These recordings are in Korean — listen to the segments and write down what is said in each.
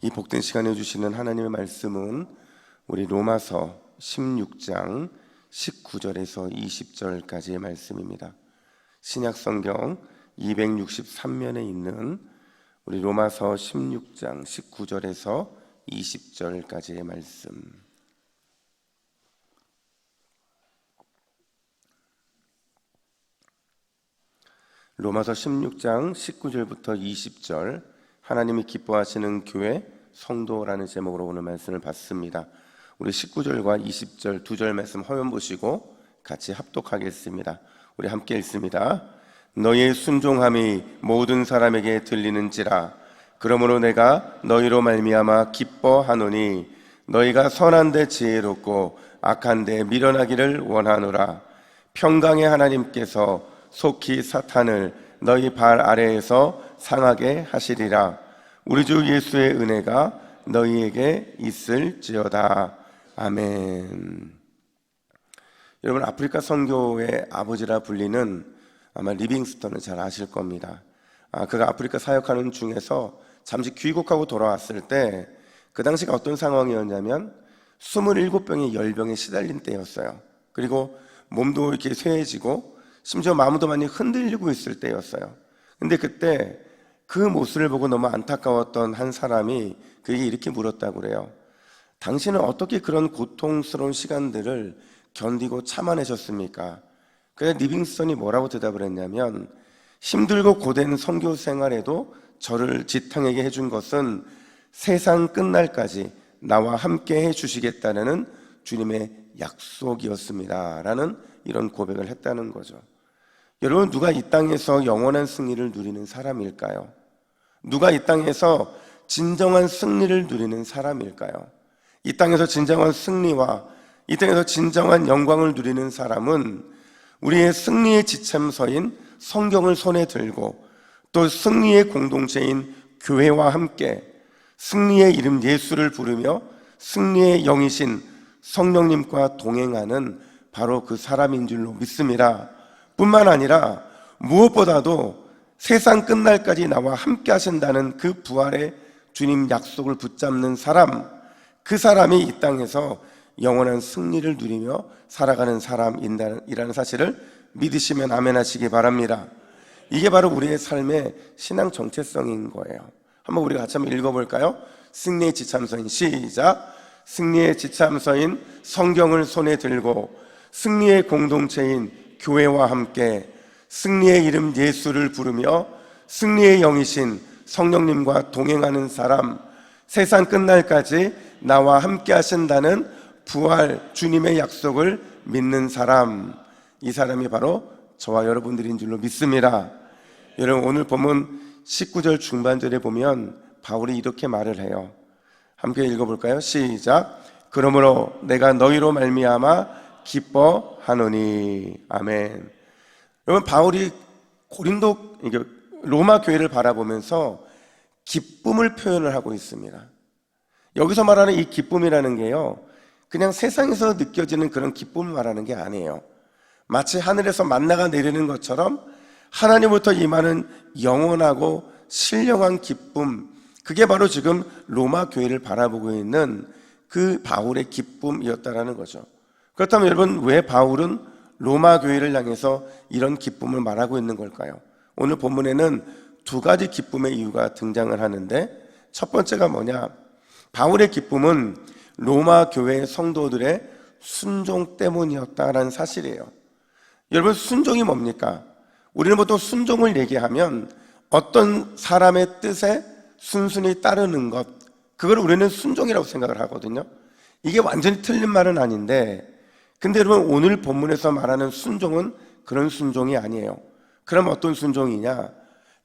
이 복된 시간에 주시는 하나님의 말씀은 우리 로마서 16장 19절에서 20절까지의 말씀입니다. 신약성경 263면에 있는 우리 로마서 16장 19절에서 20절까지의 말씀. 로마서 16장 19절부터 20절, 하나님이 기뻐하시는 교회 성도라는 제목으로 오늘 말씀을 받습니다. 우리 19절과 20절 두 절 말씀 화면 보시고 같이 합독하겠습니다. 우리 함께 읽습니다. 너희의 순종함이 모든 사람에게 들리는지라. 그러므로 내가 너희로 말미암아 기뻐하노니 너희가 선한데 지혜롭고 악한데 미련하기를 원하노라. 평강의 하나님께서 속히 사탄을 너희 발 아래에서 상하게 하시리라. 우리 주 예수의 은혜가 너희에게 있을지어다. 아멘. 여러분, 아프리카 선교의 아버지라 불리는 아마 리빙스턴을 잘 아실 겁니다. 그가 아프리카 사역하는 중에서 잠시 귀국하고 돌아왔을 때 그 당시가 어떤 상황이었냐면 27병의 열병에 시달린 때였어요. 그리고 몸도 이렇게 쇠해지고 심지어 마음도 많이 흔들리고 있을 때였어요. 근데 그때 그 모습을 보고 너무 안타까웠던 한 사람이 그에게 이렇게 물었다고 그래요. 당신은 어떻게 그런 고통스러운 시간들을 견디고 참아내셨습니까? 그래서 리빙스턴이 뭐라고 대답을 했냐면, 힘들고 고된 선교 생활에도 저를 지탱하게 해준 것은 세상 끝날까지 나와 함께 해주시겠다는 주님의 약속이었습니다 라는 이런 고백을 했다는 거죠. 여러분, 누가 이 땅에서 영원한 승리를 누리는 사람일까요? 누가 이 땅에서 진정한 승리를 누리는 사람일까요? 이 땅에서 진정한 승리와 이 땅에서 진정한 영광을 누리는 사람은 우리의 승리의 지참서인 성경을 손에 들고 또 승리의 공동체인 교회와 함께 승리의 이름 예수를 부르며 승리의 영이신 성령님과 동행하는 바로 그 사람인 줄로 믿습니다. 뿐만 아니라 무엇보다도 세상 끝날까지 나와 함께 하신다는 그 부활의 주님 약속을 붙잡는 사람, 그 사람이 이 땅에서 영원한 승리를 누리며 살아가는 사람이라는 사실을 믿으시면 아멘 하시기 바랍니다. 이게 바로 우리의 삶의 신앙 정체성인 거예요. 한번 우리가 같이 한번 읽어볼까요? 승리의 지참서인 시작. 승리의 지참서인 성경을 손에 들고 승리의 공동체인 교회와 함께 승리의 이름 예수를 부르며 승리의 영이신 성령님과 동행하는 사람, 세상 끝날까지 나와 함께 하신다는 부활 주님의 약속을 믿는 사람, 이 사람이 바로 저와 여러분들인 줄로 믿습니다. 여러분, 오늘 본문 19절 중반절에 보면 바울이 이렇게 말을 해요. 함께 읽어볼까요? 시작. 그러므로 내가 너희로 말미암아 기뻐하노니. 아멘. 여러분, 바울이 고린도 로마 교회를 바라보면서 기쁨을 표현을 하고 있습니다. 여기서 말하는 이 기쁨이라는 게요, 그냥 세상에서 느껴지는 그런 기쁨을 말하는 게 아니에요. 마치 하늘에서 만나가 내리는 것처럼 하나님부터 임하는 영원하고 신령한 기쁨, 그게 바로 지금 로마 교회를 바라보고 있는 그 바울의 기쁨이었다라는 거죠. 그렇다면 여러분, 왜 바울은 로마 교회를 향해서 이런 기쁨을 말하고 있는 걸까요? 오늘 본문에는 두 가지 기쁨의 이유가 등장을 하는데, 첫 번째가 뭐냐? 바울의 기쁨은 로마 교회 성도들의 순종 때문이었다라는 사실이에요. 여러분, 순종이 뭡니까? 우리는 보통 순종을 얘기하면 어떤 사람의 뜻에 순순히 따르는 것, 그걸 우리는 순종이라고 생각을 하거든요. 이게 완전히 틀린 말은 아닌데, 근데 여러분, 오늘 본문에서 말하는 순종은 그런 순종이 아니에요. 그럼 어떤 순종이냐?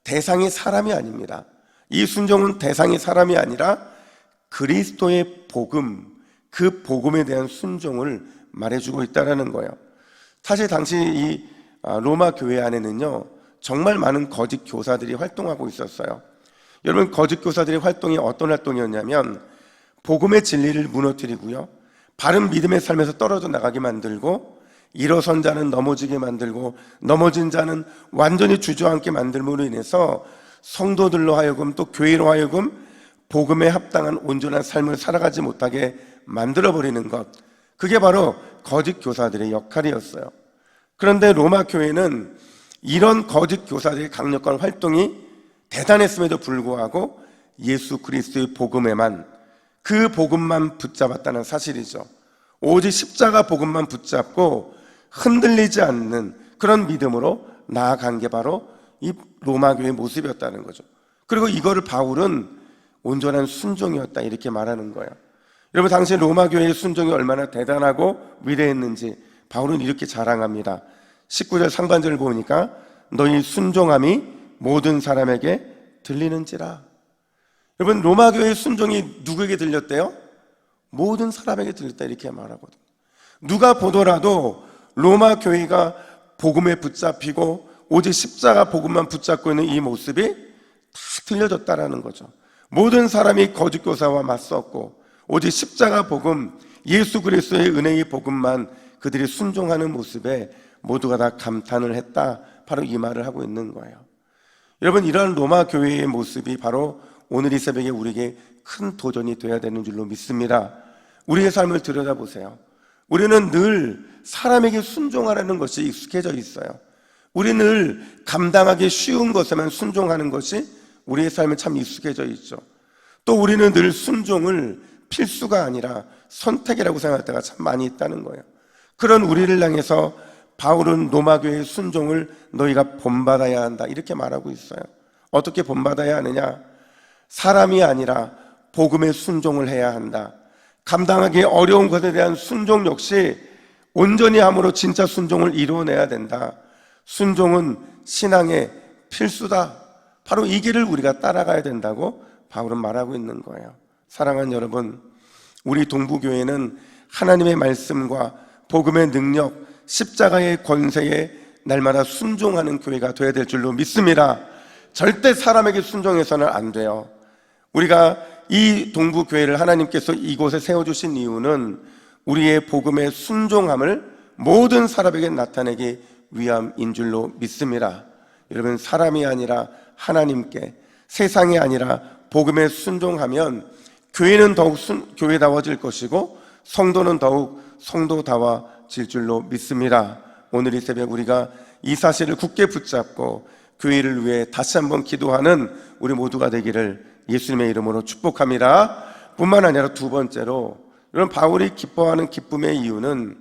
대상이 사람이 아닙니다. 이 순종은 대상이 사람이 아니라 그리스도의 복음, 그 복음에 대한 순종을 말해주고 있다는 거예요. 사실 당시 이 로마 교회 안에는요, 정말 많은 거짓 교사들이 활동하고 있었어요. 여러분, 거짓 교사들의 활동이 어떤 활동이었냐면 복음의 진리를 무너뜨리고요, 바른 믿음의 삶에서 떨어져 나가게 만들고, 일어선 자는 넘어지게 만들고 넘어진 자는 완전히 주저앉게 만들므로 인해서 성도들로 하여금 또 교회로 하여금 복음에 합당한 온전한 삶을 살아가지 못하게 만들어버리는 것, 그게 바로 거짓 교사들의 역할이었어요. 그런데 로마 교회는 이런 거짓 교사들의 강력한 활동이 대단했음에도 불구하고 예수 그리스도의 복음에만, 그 복음만 붙잡았다는 사실이죠. 오직 십자가 복음만 붙잡고 흔들리지 않는 그런 믿음으로 나아간 게 바로 이 로마 교회의 모습이었다는 거죠. 그리고 이거를 바울은 온전한 순종이었다 이렇게 말하는 거예요. 여러분, 당시 로마 교회의 순종이 얼마나 대단하고 위대했는지 바울은 이렇게 자랑합니다. 19절 상반절을 보니까 너희 순종함이 모든 사람에게 들리는지라. 여러분, 로마 교회의 순종이 누구에게 들렸대요? 모든 사람에게 들렸다 이렇게 말하거든요. 누가 보더라도 로마 교회가 복음에 붙잡히고 오직 십자가 복음만 붙잡고 있는 이 모습이 다 들려졌다라는 거죠. 모든 사람이 거짓 교사와 맞섰고 오직 십자가 복음, 예수 그리스도의 은혜의 복음만 그들이 순종하는 모습에 모두가 다 감탄을 했다, 바로 이 말을 하고 있는 거예요. 여러분, 이러한 로마 교회의 모습이 바로 오늘 이 새벽에 우리에게 큰 도전이 되어야 되는 줄로 믿습니다. 우리의 삶을 들여다보세요. 우리는 늘 사람에게 순종하라는 것이 익숙해져 있어요. 우리는 늘 감당하기 쉬운 것에만 순종하는 것이 우리의 삶에 참 익숙해져 있죠. 또 우리는 늘 순종을 필수가 아니라 선택이라고 생각할 때가 참 많이 있다는 거예요. 그런 우리를 향해서 바울은 로마교회의 순종을 너희가 본받아야 한다 이렇게 말하고 있어요. 어떻게 본받아야 하느냐? 사람이 아니라 복음에 순종을 해야 한다. 감당하기 어려운 것에 대한 순종 역시 온전히 함으로 진짜 순종을 이루어내야 된다. 순종은 신앙의 필수다. 바로 이 길을 우리가 따라가야 된다고 바울은 말하고 있는 거예요. 사랑하는 여러분, 우리 동부교회는 하나님의 말씀과 복음의 능력, 십자가의 권세에 날마다 순종하는 교회가 되어야 될 줄로 믿습니다. 절대 사람에게 순종해서는 안 돼요. 우리가 이 동부교회를 하나님께서 이곳에 세워주신 이유는 우리의 복음의 순종함을 모든 사람에게 나타내기 위함인 줄로 믿습니다. 여러분, 사람이 아니라 하나님께, 세상이 아니라 복음에 순종하면 교회는 더욱 교회다워질 것이고 성도는 더욱 성도다워질 줄로 믿습니다. 오늘 이 새벽 우리가 이 사실을 굳게 붙잡고 교회를 위해 다시 한번 기도하는 우리 모두가 되기를 예수님의 이름으로 축복합니다. 뿐만 아니라 두 번째로, 여러분, 바울이 기뻐하는 기쁨의 이유는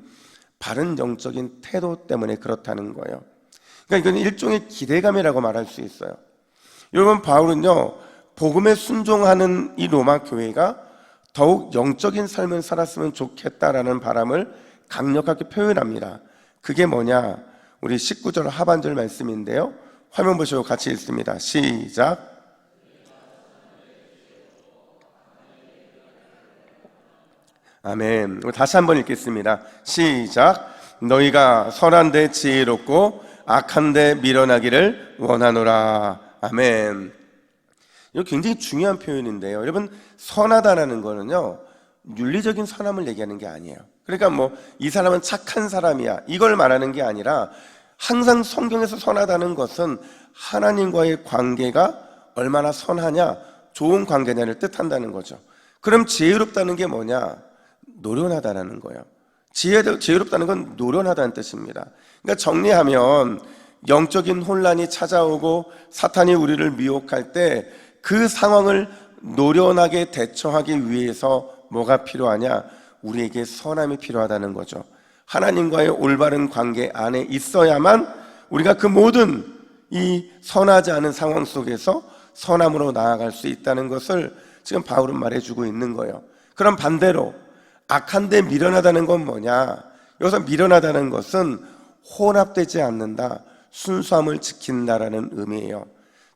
바른 영적인 태도 때문에 그렇다는 거예요. 그러니까 이건 일종의 기대감이라고 말할 수 있어요. 여러분, 바울은요, 복음에 순종하는 이 로마 교회가 더욱 영적인 삶을 살았으면 좋겠다라는 바람을 강력하게 표현합니다. 그게 뭐냐? 우리 19절 하반절 말씀인데요, 화면 보시고 같이 읽습니다. 시작. 아멘. 다시 한번 읽겠습니다. 시작. 너희가 선한데 지혜롭고 악한데 밀어나기를 원하노라. 아멘. 이거 굉장히 중요한 표현인데요, 여러분, 선하다라는 거는요, 윤리적인 선함을 얘기하는 게 아니에요. 그러니까 뭐 이 사람은 착한 사람이야 이걸 말하는 게 아니라, 항상 성경에서 선하다는 것은 하나님과의 관계가 얼마나 선하냐, 좋은 관계냐를 뜻한다는 거죠. 그럼 지혜롭다는 게 뭐냐? 노련하다라는 거예요. 지혜롭다는 건 노련하다는 뜻입니다. 그러니까 정리하면 영적인 혼란이 찾아오고 사탄이 우리를 미혹할 때 그 상황을 노련하게 대처하기 위해서 뭐가 필요하냐? 우리에게 선함이 필요하다는 거죠. 하나님과의 올바른 관계 안에 있어야만 우리가 그 모든 이 선하지 않은 상황 속에서 선함으로 나아갈 수 있다는 것을 지금 바울은 말해주고 있는 거예요. 그럼 반대로 악한데 미련하다는 건 뭐냐? 여기서 미련하다는 것은 혼합되지 않는다, 순수함을 지킨다라는 의미예요.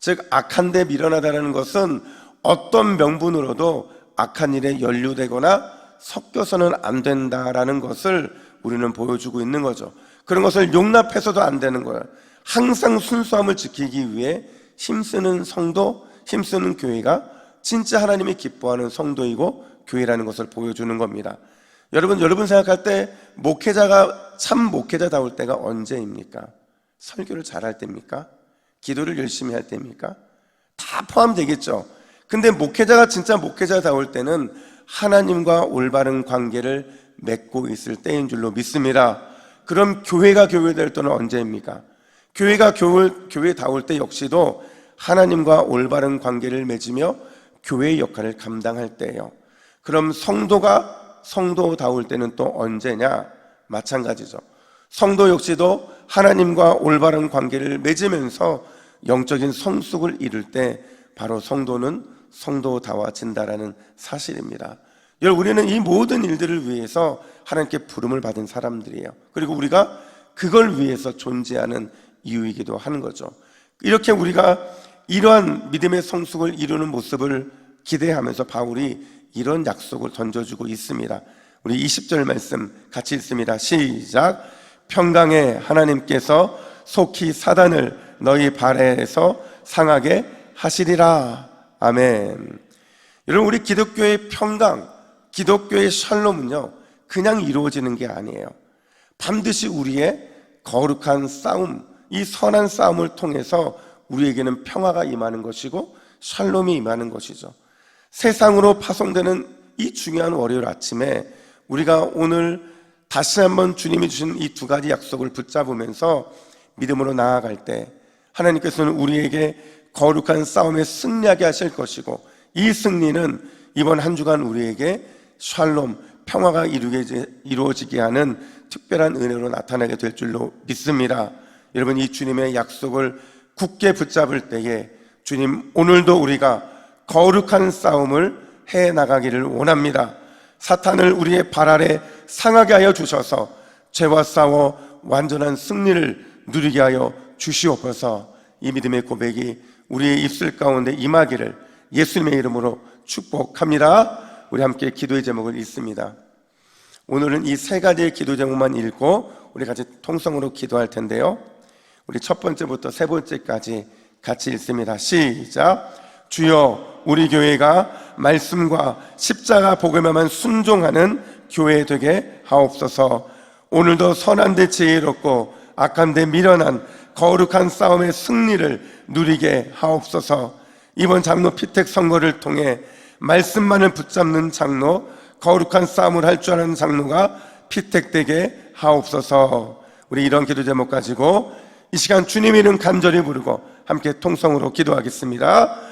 즉, 악한데 미련하다는 것은 어떤 명분으로도 악한 일에 연루되거나 섞여서는 안 된다라는 것을 우리는 보여주고 있는 거죠. 그런 것을 용납해서도 안 되는 거예요. 항상 순수함을 지키기 위해 힘쓰는 성도, 힘쓰는 교회가 진짜 하나님이 기뻐하는 성도이고 교회라는 것을 보여주는 겁니다. 여러분 생각할 때 목회자가 참 목회자다울 때가 언제입니까? 설교를 잘할 때입니까? 기도를 열심히 할 때입니까? 다 포함되겠죠. 근데 목회자가 진짜 목회자다울 때는 하나님과 올바른 관계를 맺고 있을 때인 줄로 믿습니다. 그럼 교회가 교회될 때는 언제입니까? 교회가 교회다울 때 역시도 하나님과 올바른 관계를 맺으며 교회의 역할을 감당할 때예요. 그럼 성도가 성도다울 때는 또 언제냐? 마찬가지죠. 성도 역시도 하나님과 올바른 관계를 맺으면서 영적인 성숙을 이룰 때 바로 성도는 성도다워진다라는 사실입니다. 여러분, 우리는 이 모든 일들을 위해서 하나님께 부름을 받은 사람들이에요. 그리고 우리가 그걸 위해서 존재하는 이유이기도 하는 거죠. 이렇게 우리가 이러한 믿음의 성숙을 이루는 모습을 기대하면서 바울이 이런 약속을 던져주고 있습니다. 우리 20절 말씀 같이 읽습니다. 시작. 평강의 하나님께서 속히 사단을 너희 발에서 상하게 하시리라. 아멘. 여러분, 우리 기독교의 평강, 기독교의 샬롬은요 그냥 이루어지는 게 아니에요. 반드시 우리의 거룩한 싸움, 이 선한 싸움을 통해서 우리에게는 평화가 임하는 것이고 샬롬이 임하는 것이죠. 세상으로 파송되는 이 중요한 월요일 아침에 우리가 오늘 다시 한번 주님이 주신 이 두 가지 약속을 붙잡으면서 믿음으로 나아갈 때 하나님께서는 우리에게 거룩한 싸움에 승리하게 하실 것이고, 이 승리는 이번 한 주간 우리에게 샬롬, 평화가 이루어지게 하는 특별한 은혜로 나타나게 될 줄로 믿습니다. 여러분, 이 주님의 약속을 굳게 붙잡을 때에 주님, 오늘도 우리가 거룩한 싸움을 해나가기를 원합니다. 사탄을 우리의 발 아래 상하게 하여 주셔서 죄와 싸워 완전한 승리를 누리게 하여 주시옵소서. 이 믿음의 고백이 우리의 입술 가운데 임하기를 예수님의 이름으로 축복합니다. 우리 함께 기도의 제목을 읽습니다. 오늘은 이 세 가지의 기도 제목만 읽고 우리 같이 통성으로 기도할 텐데요, 우리 첫 번째부터 세 번째까지 같이 읽습니다. 시작. 주여, 우리 교회가 말씀과 십자가 복음에만 순종하는 교회 되게 하옵소서. 오늘도 선한 데 지혜롭고 악한 데 미련한 거룩한 싸움의 승리를 누리게 하옵소서. 이번 장로 피택 선거를 통해 말씀만을 붙잡는 장로, 거룩한 싸움을 할 줄 아는 장로가 피택되게 하옵소서. 우리 이런 기도 제목 가지고 이 시간 주님 이름 간절히 부르고 함께 통성으로 기도하겠습니다.